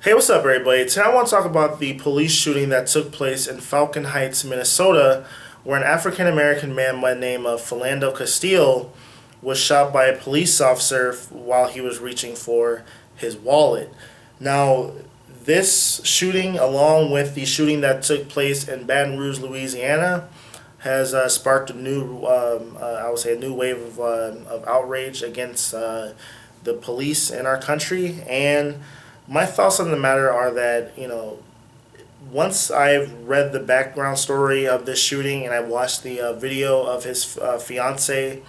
Hey, what's up, everybody? Today I want to talk about the police shooting that took place in Falcon Heights, Minnesota, where an African American man by the name of Philando Castile was shot by a police officer while he was reaching for his wallet. Now, this shooting, along with the shooting that took place in Baton Rouge, Louisiana, has sparked a new, I would say, a new wave of outrage against the police in our country. And my thoughts on the matter are that, once I've read the background story of this shooting and I watched the video of his fiance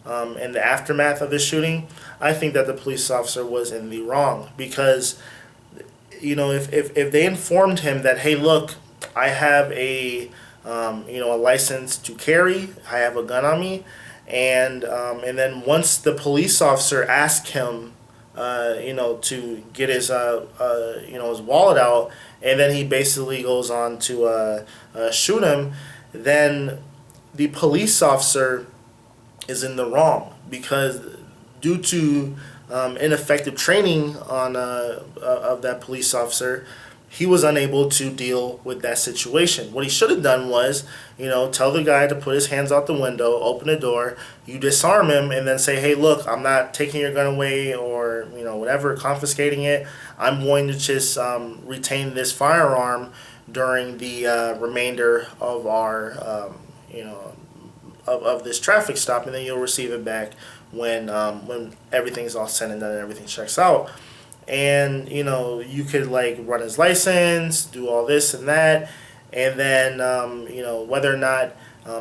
in the aftermath of this shooting, I think that the police officer was in the wrong because, if they informed him that, hey, look, I have a license to carry, I have a gun on me, and then once the police officer asked him, to get his wallet out, and then he basically goes on to shoot him, then the police officer is in the wrong because due to ineffective training on of that police officer, he was unable to deal with that situation. What he should have done was, tell the guy to put his hands out the window, open the door, you disarm him, and then say, hey, look, I'm not taking your gun away or, whatever, confiscating it. I'm going to just retain this firearm during the remainder of our, of this traffic stop, and then you'll receive it back when everything's all said and done and everything checks out. And you could like run his license, do all this and that, and then whether or not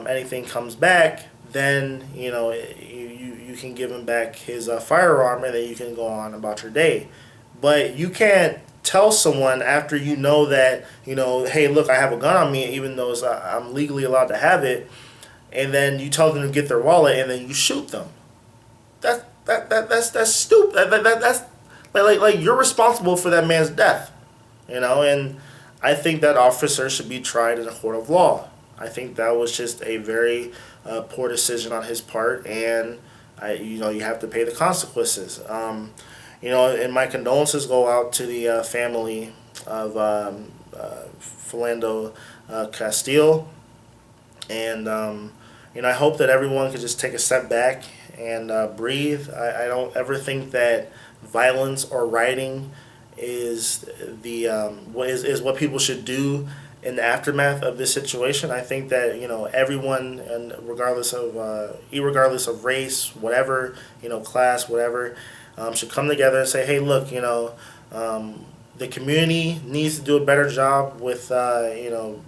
anything comes back, then you can give him back his firearm, and then you can go on about your day. But you can't tell someone after you know that hey, look, I have a gun on me, even though I'm legally allowed to have it, and then you tell them to get their wallet, and then you shoot them. That's stupid. That's like you're responsible for that man's death, and I think that officer should be tried in a court of law. I think that was just a very poor decision on his part, and you have to pay the consequences. And my condolences go out to the family of Philando Castile, and I hope that everyone could just take a step back and breathe. I don't ever think that violence or rioting is what people should do in the aftermath of this situation. I think that everyone, and regardless of race, whatever, class, whatever, should come together and say, hey, look, the community needs to do a better job with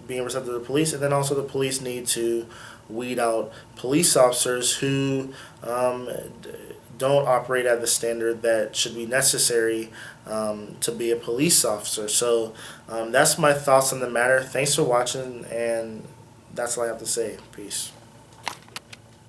being receptive to the police, and then also the police need to weed out police officers who don't operate at the standard that should be necessary to be a police officer. So that's my thoughts on the matter. Thanks for watching, and that's all I have to say. Peace.